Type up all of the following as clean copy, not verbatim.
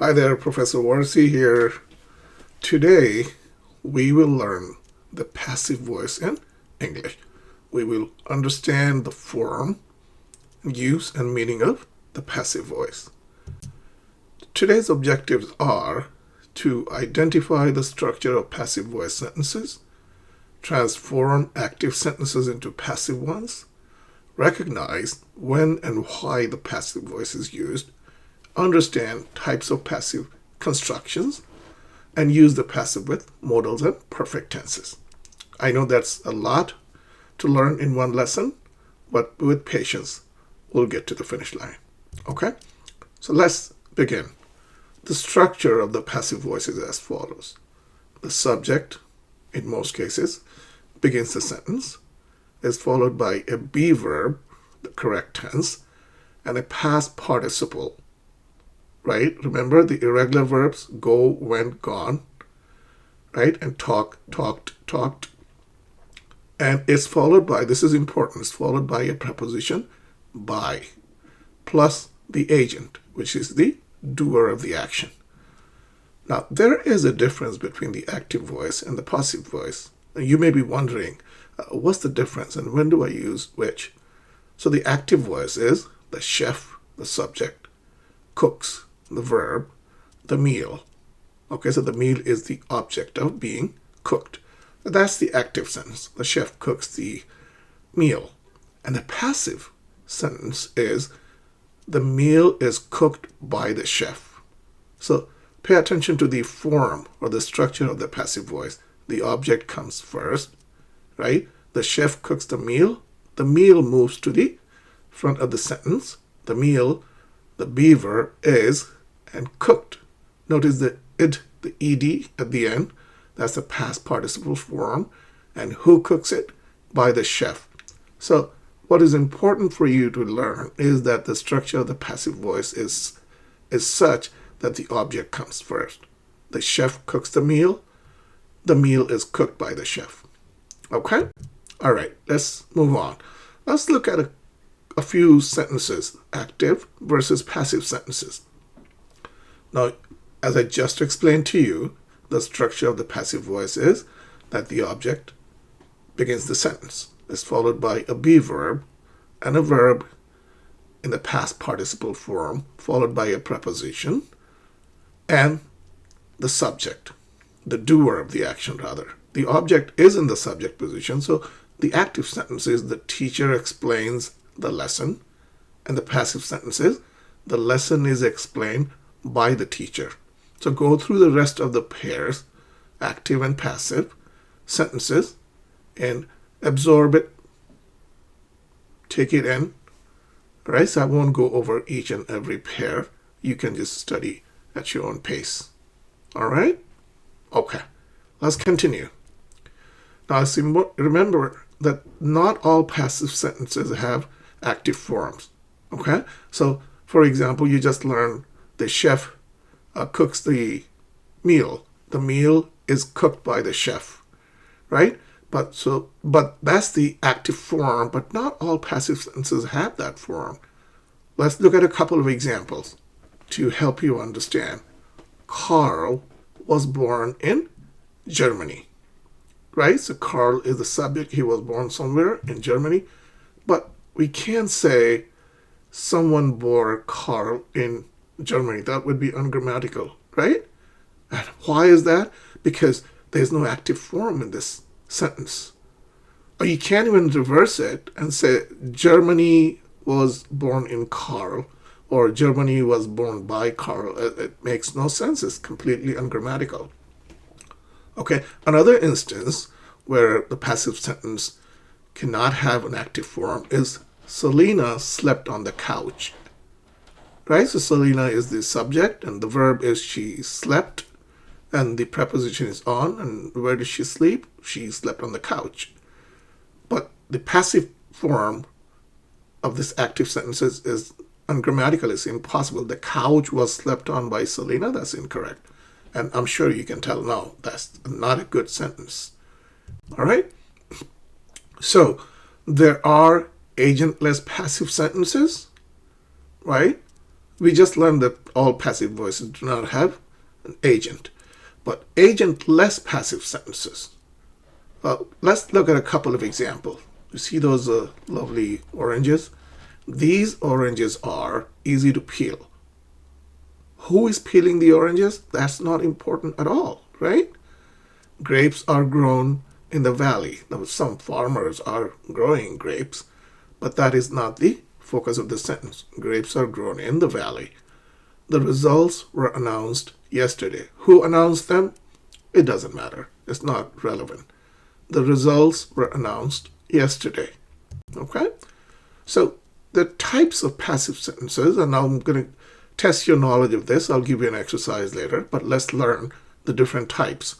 Hi there, Professor Warsi here. Today, we will learn the passive voice in English. We will understand the form, use, and meaning of the passive voice. Today's objectives are to identify the structure of passive voice sentences, transform active sentences into passive ones, recognize when and why the passive voice is used, understand types of passive constructions, and use the passive with modals and perfect tenses. I know that's a lot to learn in one lesson, but with patience, we'll get to the finish line. Okay? So let's begin. The structure of the passive voice is as follows. The subject, in most cases, begins the sentence, is followed by a be verb, the correct tense, and a past participle. Right? Remember the irregular verbs go, went, gone, right? And talk, talked, talked. And it's followed by, this is important, it's followed by a preposition by, plus the agent, which is the doer of the action. Now, there is a difference between the active voice and the passive voice. You may be wondering, what's the difference and when do I use which? So the active voice is the chef, the subject, cooks, the verb, the meal. Okay, so the meal is the object of being cooked. That's the active sentence. The chef cooks the meal. And the passive sentence is the meal is cooked by the chef. So pay attention to the form or the structure of the passive voice. The object comes first, right? The chef cooks the meal. The meal moves to the front of the sentence. The meal, the be verb, is and cooked. Notice the id, the ed at the end. That's the past participle form. And who cooks it? By the chef. So what is important for you to learn is that the structure of the passive voice is such that the object comes first. The chef cooks the meal. The meal is cooked by the chef. Okay? All right, let's move on. Let's look at a few sentences, active versus passive sentences. Now, as I just explained to you, the structure of the passive voice is that the object begins the sentence. It's followed by a be verb and a verb in the past participle form, followed by a preposition and the subject, the doer of the action rather. The object is in the subject position, so the active sentence is the teacher explains the lesson, and the passive sentence is the lesson is explained by the teacher. So go through the rest of the pairs, active and passive sentences, and absorb it, take it in. Right? So I won't go over each and every pair. You can just study at your own pace. All right? Okay. Let's continue. Now, remember that not all passive sentences have active forms. Okay? So, for example, you just learned the chef cooks the meal. The meal is cooked by the chef, right? But that's the active form, but not all passive sentences have that form. Let's look at a couple of examples to help you understand. Carl was born in Germany, right? So Carl is the subject. He was born somewhere in Germany, but we can't say someone bore Carl in Germany. That would be ungrammatical, right? And why is that? Because there's no active form in this sentence. Or you can't even reverse it and say Germany was born in Carl or Germany was born by Carl. It makes no sense. It's completely ungrammatical. Okay, another instance where the passive sentence cannot have an active form is Selena slept on the couch. Right? So Selena is the subject and the verb is she slept and the preposition is on. And where did she sleep? She slept on the couch. But the passive form of this active sentence is ungrammatical. It's impossible. The couch was slept on by Selena. That's incorrect. And I'm sure you can tell, no, that's not a good sentence. All right? So there are agentless passive sentences, right? We just learned that all passive voices do not have an agent, but agent-less passive sentences. Let's look at a couple of examples. You see those lovely oranges? These oranges are easy to peel. Who is peeling the oranges? That's not important at all, right? Grapes are grown in the valley. Now, some farmers are growing grapes, but that is not the focus of the sentence. Grapes are grown in the valley. The results were announced yesterday. Who announced them? It doesn't matter. It's not relevant. The results were announced yesterday. Okay? So the types of passive sentences, and now I'm going to test your knowledge of this. I'll give you an exercise later, but let's learn the different types.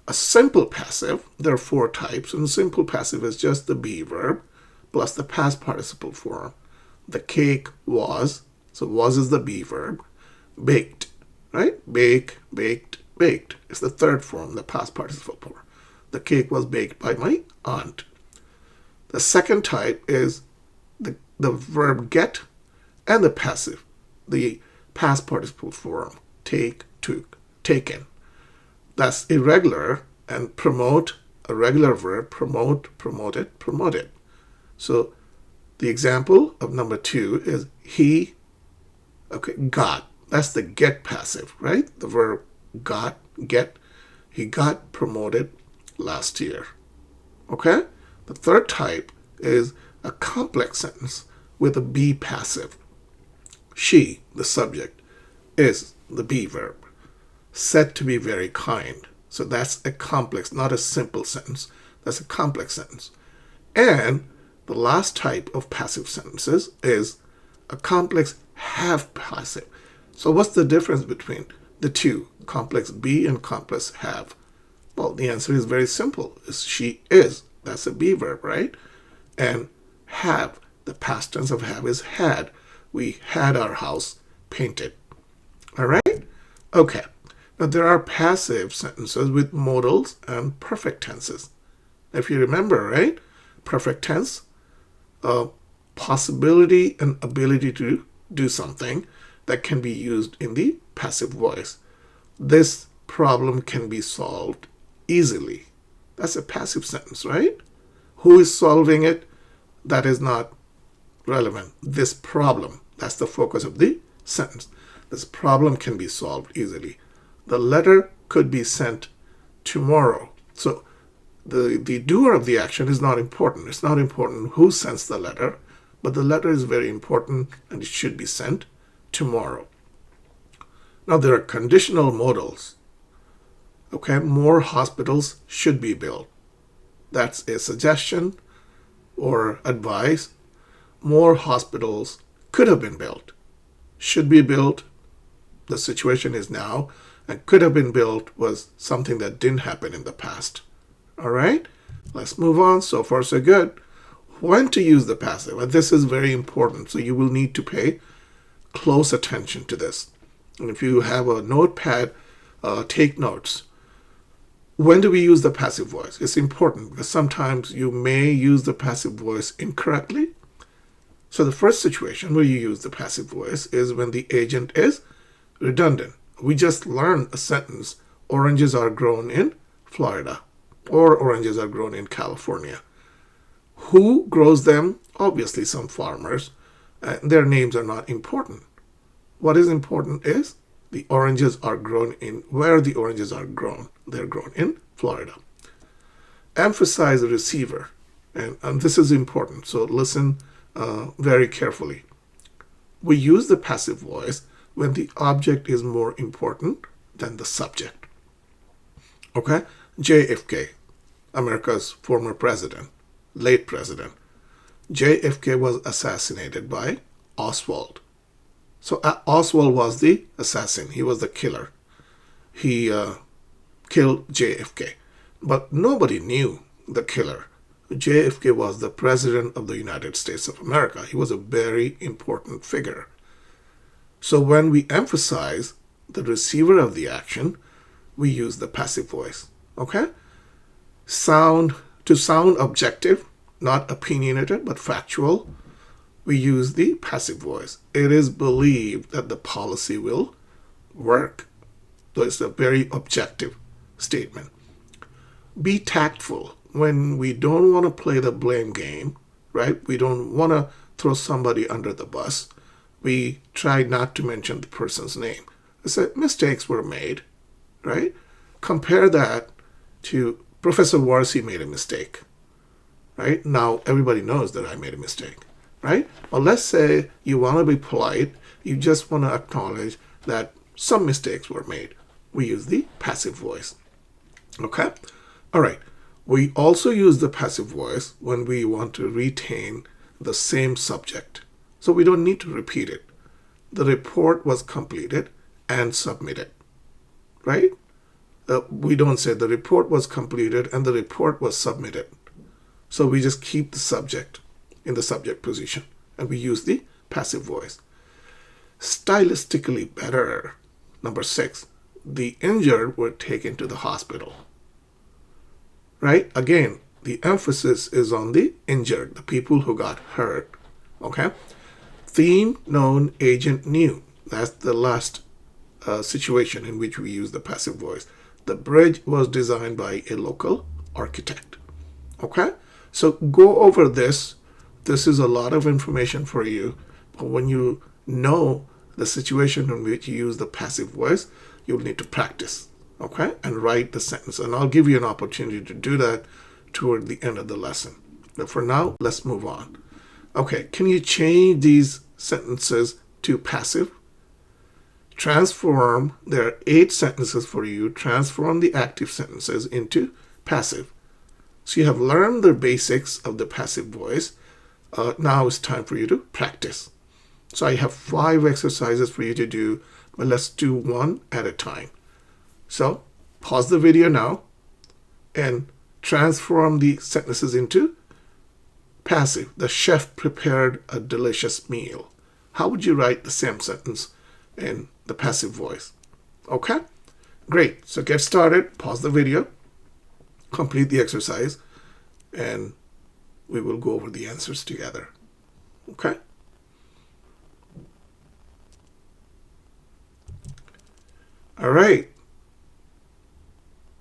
A simple passive, there are 4 types, and simple passive is just the be verb plus the past participle form. The cake was, so was is the be verb, baked, right? Bake, baked, baked. It's the third form, the past participle form. The cake was baked by my aunt. The second type is the verb get and the passive, the past participle form, take, took, taken. That's irregular, and promote, a regular verb, promote, promoted, promoted. So the example of number 2 is he, got. That's the get passive, right? The verb got, get. He got promoted last year. Okay? The third type is a complex sentence with a be passive. She, the subject, is the be verb. Said to be very kind. So that's a complex, not a simple sentence. That's a complex sentence. And the last type of passive sentences is a complex have passive. So what's the difference between the two, complex be and complex have? Well, the answer is very simple. It's she is. That's a be verb, right? And have, the past tense of have is had. We had our house painted. All right? Okay. Now, there are passive sentences with modals and perfect tenses. If you remember, right? Perfect tense, possibility and ability to do something that can be used in the passive voice. This problem can be solved easily. That's a passive sentence, right? Who is solving it? That is not relevant. This problem, that's the focus of the sentence. This problem can be solved easily. The letter could be sent tomorrow. So the doer of the action is not important. It's not important who sends the letter, but the letter is very important and it should be sent tomorrow. Now there are conditional modals. Okay, more hospitals should be built. That's a suggestion or advice. More hospitals could have been built. Should be built. The situation is now, and could have been built was something that didn't happen in the past. All right, let's move on. So far, so good. When to use the passive? And this is very important. So you will need to pay close attention to this. And if you have a notepad, take notes. When do we use the passive voice? It's important because sometimes you may use the passive voice incorrectly. So the first situation where you use the passive voice is when the agent is redundant. We just learned a sentence, oranges are grown in Florida, or oranges are grown in California. Who grows them? Obviously some farmers. Their names are not important. What is important is the oranges are grown in where the oranges are grown. They're grown in Florida. Emphasize the receiver. And this is important. So listen very carefully. We use the passive voice when the object is more important than the subject. Okay? JFK, America's former president, late president. JFK was assassinated by Oswald. So Oswald was the assassin. He was the killer. He killed JFK. But nobody knew the killer. JFK was the president of the United States of America. He was a very important figure. So when we emphasize the receiver of the action, we use the passive voice. Okay? To sound objective, not opinionated, but factual, we use the passive voice. It is believed that the policy will work. So it's a very objective statement. Be tactful when we don't want to play the blame game, right? We don't want to throw somebody under the bus. We try not to mention the person's name. I said mistakes were made, right? Compare that to Professor Warsi made a mistake, right? Now everybody knows that I made a mistake, right? Well, let's say you want to be polite. You just want to acknowledge that some mistakes were made. We use the passive voice, okay? All right. We also use the passive voice when we want to retain the same subject. So we don't need to repeat it. The report was completed and submitted, right? We don't say the report was completed and the report was submitted. So we just keep the subject in the subject position and we use the passive voice. Stylistically better. Number 6, the injured were taken to the hospital. Right? Again, the emphasis is on the injured, the people who got hurt. Okay? Theme, known, agent, knew. That's the last situation in which we use the passive voice. The bridge was designed by a local architect. Okay? So go over this. This is a lot of information for you. But when you know the situation in which you use the passive voice, you'll need to practice. Okay? And write the sentence. And I'll give you an opportunity to do that toward the end of the lesson. But for now, let's move on. Okay, can you change these sentences to passive? Transform, there are 8 sentences for you. Transform the active sentences into passive. So you have learned the basics of the passive voice. Now it's time for you to practice. So I have 5 exercises for you to do, but let's do one at a time. So pause the video now and transform the sentences into passive. The chef prepared a delicious meal. How would you write the same sentence in the passive voice? Okay? Great. So get started. Pause the video. Complete the exercise. And we will go over the answers together. Okay? All right.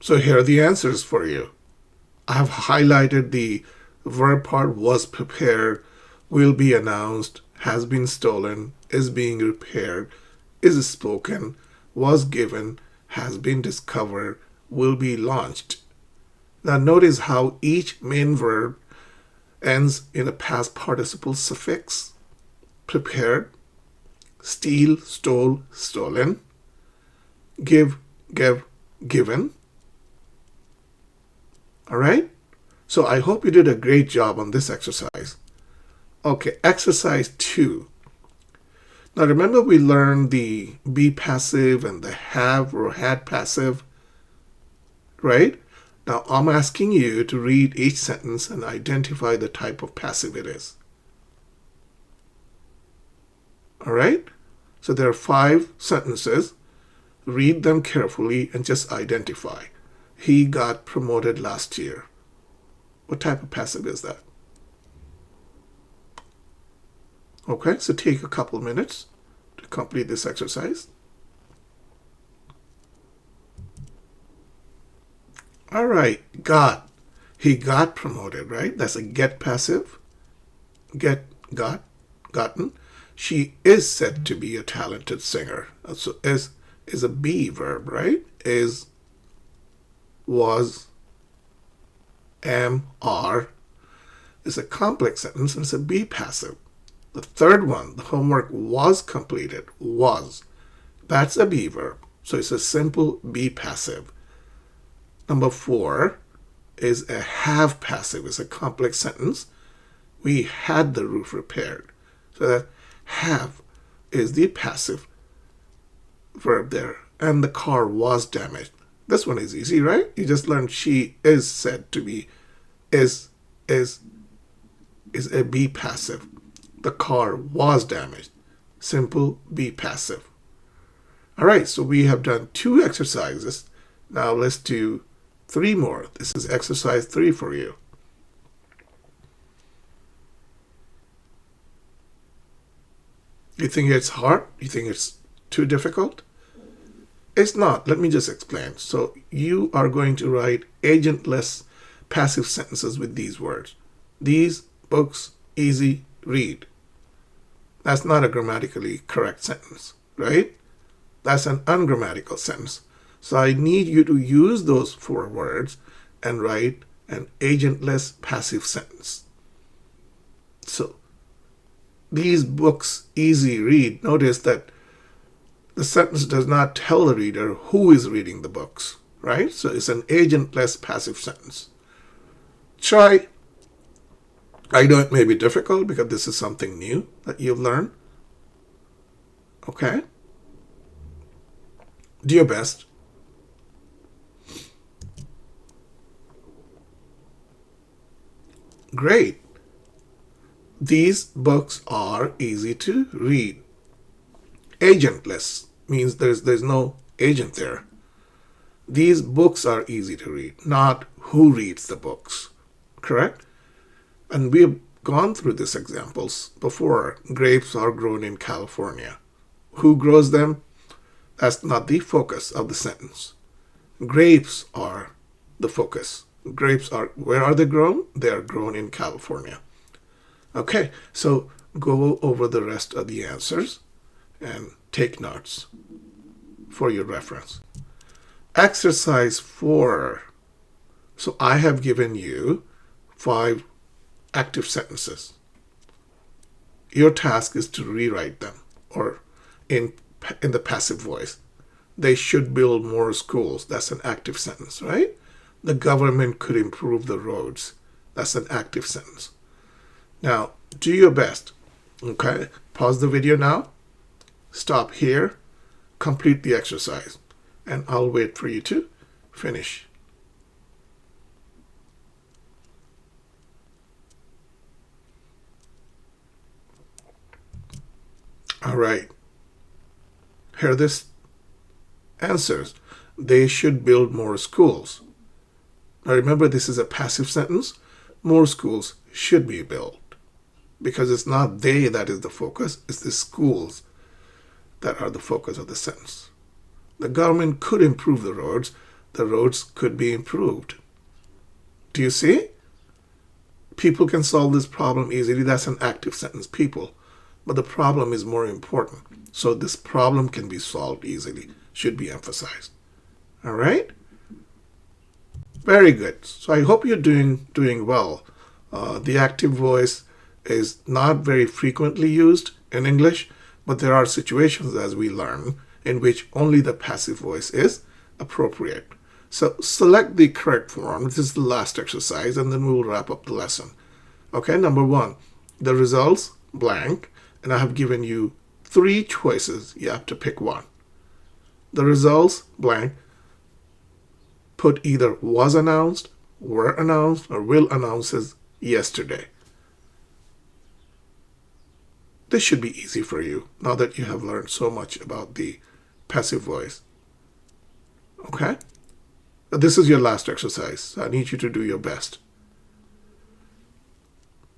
So here are the answers for you. I have highlighted the verb part: was prepared, will be announced, has been stolen, is being repaired, is spoken, was given, has been discovered, will be launched. Now notice how each main verb ends in a past participle suffix. Prepared, steal, stole, stolen, give, gave, given. All right? So I hope you did a great job on this exercise. Okay, exercise 2. Now remember we learned the be passive and the have or had passive, right? Now I'm asking you to read each sentence and identify the type of passive it is. All right? So there are 5 sentences. Read them carefully and just identify. He got promoted last year. What type of passive is that? Okay, so take a couple minutes to complete this exercise. All right, got. He got promoted, right? That's a get passive. Get, got, gotten. She is said to be a talented singer. So is a be verb, right? Is, was, am, are. It's a complex sentence and it's a be passive. The third one, the homework was completed, was. That's a be verb. So it's a simple be passive. Number 4 is a have passive. It's a complex sentence. We had the roof repaired. So that have is the passive verb there. And the car was damaged. This one is easy, right? You just learned she is said to be, is a be passive. The car was damaged. Simple be passive. All right, so we have done 2 exercises. Now let's do 3 more. This is exercise 3 for you. You think it's hard? You think it's too difficult? It's not. Let me just explain. So you are going to write agentless passive sentences with these words. These books easy read. That's not a grammatically correct sentence, right? That's an ungrammatical sentence. So I need you to use those 4 words and write an agentless passive sentence. So these books easy read. Notice that the sentence does not tell the reader who is reading the books, right? So it's an agentless passive sentence. Try. I know it may be difficult because this is something new that you've learned. Okay? Do your best. Great. These books are easy to read. Agentless means there's no agent there. These books are easy to read, not who reads the books. Correct? And we have gone through these examples before. Grapes are grown in California. Who grows them? That's not the focus of the sentence. Grapes are the focus. Grapes are, where are they grown? They are grown in California. Okay, so go over the rest of the answers and take notes for your reference. Exercise 4. So I have given you 5 active sentences. Your task is to rewrite them, or in the passive voice. They should build more schools. That's an active sentence, right? The government could improve the roads. That's an active sentence. Now, do your best. Okay? Pause the video now. Stop here. Complete the exercise. And I'll wait for you to finish. All right. Here are the answers. They should build more schools. Now remember, this is a passive sentence. More schools should be built. Because it's not they that is the focus, it's the schools that are the focus of the sentence. The government could improve the roads. The roads could be improved. Do you see? People can solve this problem easily. That's an active sentence, people. But the problem is more important. So this problem can be solved easily. Should be emphasized. All right? Very good. So I hope you're doing well. The active voice is not very frequently used in English, but there are situations, as we learn, in which only the passive voice is appropriate. So select the correct form. This is the last exercise, and then we will wrap up the lesson. Okay, number 1, the results, blank, and I have given you 3 choices. You have to pick one. The results, blank, put either was announced, were announced, or will announce as yesterday. This should be easy for you now that you have learned so much about the passive voice. Okay? This is your last exercise. So I need you to do your best.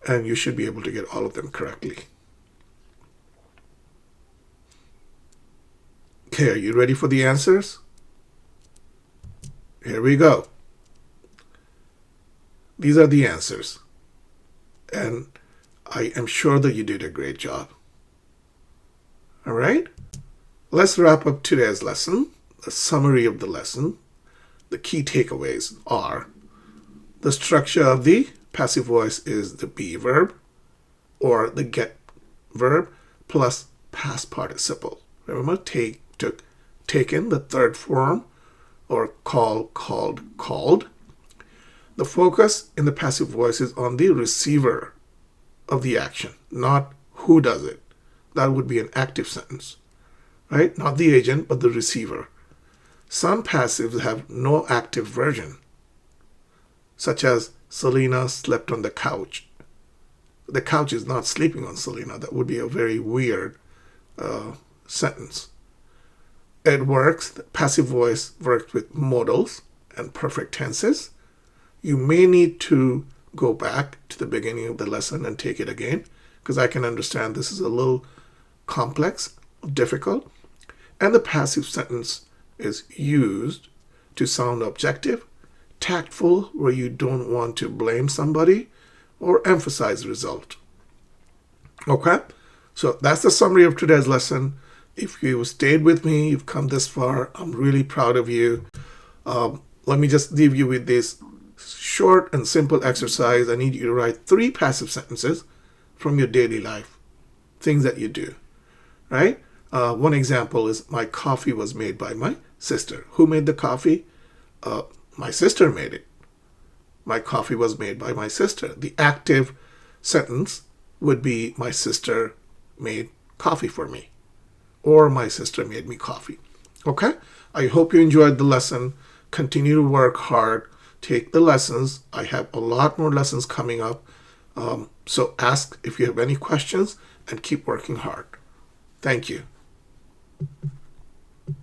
And you should be able to get all of them correctly. Okay, are you ready for the answers? Here we go. These are the answers. And I am sure that you did a great job. All right? Let's wrap up today's lesson. A summary of the lesson. The key takeaways are: the structure of the passive voice is the be verb or the get verb plus past participle. Remember, take, took, taken, the third form, or call, called, called. The focus in the passive voice is on the receiver of the action, not who does it. That would be an active sentence, right? Not the agent, but the receiver. Some passives have no active version, such as Selena slept on the couch. The couch is not sleeping on Selena. That would be a very weird sentence. It works, the passive voice works with modals and perfect tenses. You may need to go back to the beginning of the lesson and take it again, because I can understand this is a little complex, difficult, and the passive sentence is used to sound objective, tactful, where you don't want to blame somebody or emphasize result. Okay? So that's the summary of today's lesson. If you stayed with me, you've come this far, I'm really proud of you. Let me just leave you with this short and simple exercise. I need you to write 3 passive sentences from your daily life, things that you do, right? One example is my coffee was made by my sister. Who made the coffee? My sister made it. My coffee was made by my sister. The active sentence would be my sister made coffee for me, or my sister made me coffee. Okay? I hope you enjoyed the lesson. Continue to work hard. Take the lessons. I have a lot more lessons coming up. So ask if you have any questions and keep working hard. Thank you.